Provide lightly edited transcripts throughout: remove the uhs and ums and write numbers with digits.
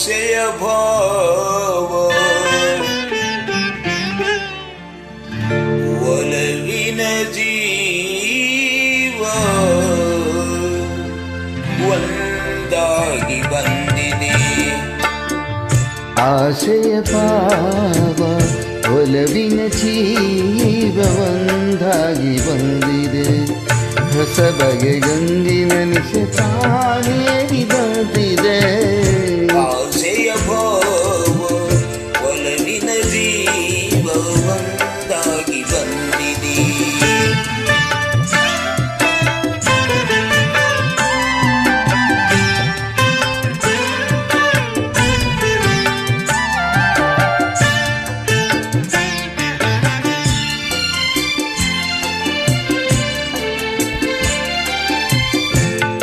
ಆಸೆಯ ಭಾವ ಒಲವಿನ ಜೀವ ಒಂದಾಗಿ ಬಂದಿದೆ. ಆಸೆಯ ಭಾವ ಒಲವಿನ ಜೀವ ಒಂದಾಗಿ ಬಂದಿದೆ. ಹೊಸ ಬಗೆಗಂದಿನ ನಿಶೆ ತಾನೇರಿದಂತಿದೆ. ಆಸೆಯ ಭಾವ ಒಲವಿನ ಜೀವ ಒಂದಾಗಿ ಬಂದಿದೆ.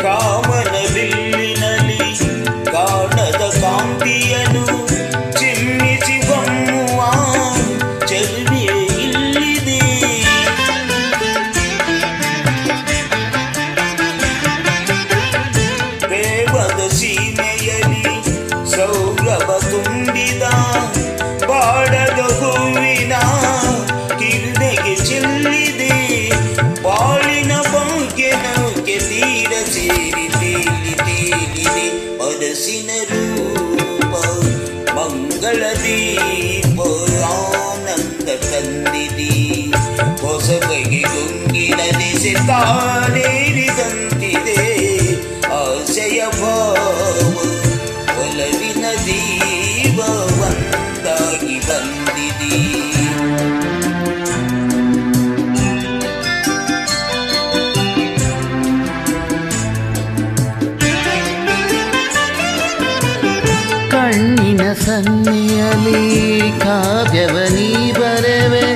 ಕಾಮನ ಬಿಲ್ಲಿನಲ್ಲಿ ಕಾಣದ ಕಾಂತಿಯನು ಚಿಮ್ಮಿಸಿ ಬಮ್ಮುವ ಚೆಲುವೆ ಇಲ್ಲಿದೆ. ಪ್ರೇಮದ ಸೀಮೆಯಲ್ಲಿ ಸೌರಭ ತುಂಬಿದ ಬಾಡದ ಹೂವಿನ ಕಿರುನೆಗೆ ಚೆಲ್ಲಿದೆ. ಬಾಳಿನ ಬಗ್ಗೆ ನೌಕೆ ತೀರ ಸೇರಿ ತೇಲಿ ತೇಲಿದೆ. ಮನಸ್ಸಿನ ರೂಪ ಮಂಗಳ ದೀಪ ಆನಂದ ತಂದಿದೆ. ಹೊಸ ಬಗೆ ಗುಂಗಿನ ದಿಸೆ ತಾನೇರಿದಂತಿದೆ. ಆಸೆಯ ಭಾವ ಒಲವಿನ ಜೀವ ಒಂದಾಗಿ ಬಂದಿದೆ. ಕಣ್ಣಿನ ಸನ್ನಿಯಲಿ ಕಾವ್ಯವನೀ ಬರೆವೆ.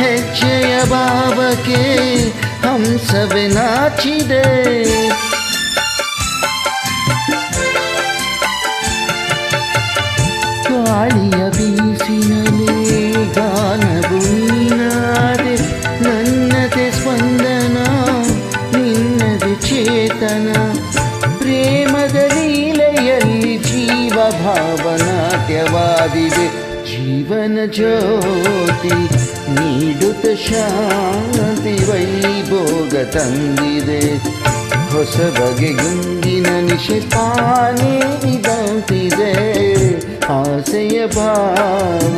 ಹೆಜ್ಜೆಯ ಭಾವಕ್ಕೆ ಹಂಸವೇ ನಾಚಿದೆ. ಗಾಳಿಯ ಬೀಸಿನಲ್ಲಿ ಗಾನವು ನೀನಾದೆ. ನನ್ನದೆ ಸ್ಪಂದನ ನಿನ್ನದೆ ಚೇತನ. ಪ್ರೇಮದ ಲೀಲೆಯಲ್ಲಿ ಜೀವ ಭಾವನಾಟ್ಯವಾದಿದೆ. ಜೀವನ ಜ್ಯೋತಿ ನೀಡುತ್ತ ಶಾಂತಿ ವೈಭೋಗ ತಂದಿದೆ. ಹೊಸ ಬಗೆ ಗುಂಗಿನ ನಿಶೆ ತಾನೇರಿದಂತಿದೆ. ಆಸೆಯ ಭಾವ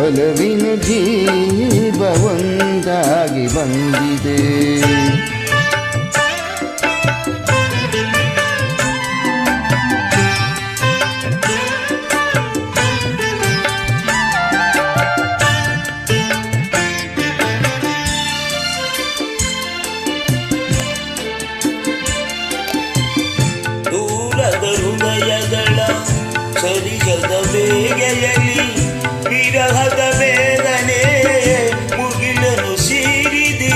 ಒಲವಿನ ಜೀವ ಒಂದಾಗಿ ಬಂದಿದೆ. ದೂರದ ಹೃದಯಗಳ ಸರಿಗದ ಬೇಗೆಯಲ್ಲಿ ವಿರಹದ ವೇದನೆ ಮುಗಿಲನ್ನು ಸೇರಿದೆ.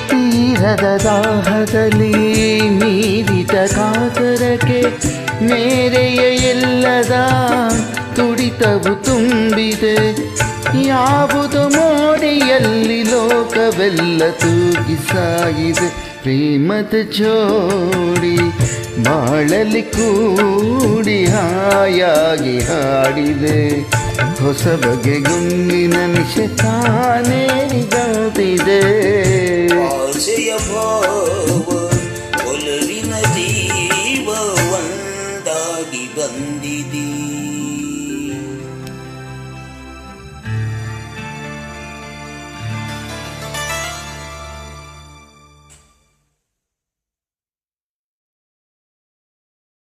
ತೀರದ ದಾಹದಲ್ಲಿ ಮೀರಿದ ಕಾತರಕ್ಕೆ ಮೇರೆಯ ಎಲ್ಲದ ತುಡಿತವು ತುಂಬಿದೆ. ಯಾವುದು ಮೋಡಿಯಲ್ಲಿ ಲೋಕವೆಲ್ಲ ತೂಗಿ ಸಾಗಿದೆ. ಪ್ರೇಮದ ಜೋಡಿ ಬಾಳಲಿ ಕೂಡಿ ಹಾಯಾಗಿ ಹಾಡಿದೆ. ಹೊಸ ಬಗೆ ಗುಂಗಿನ ನಿಶೆ ತಾನೇರಿದಂತಿದೆ. ಆಸೆಯ ಭಾವ ಒಲವಿನ ಜೀವ ಒಂದಾಗಿ ಬಂದಿದೆ.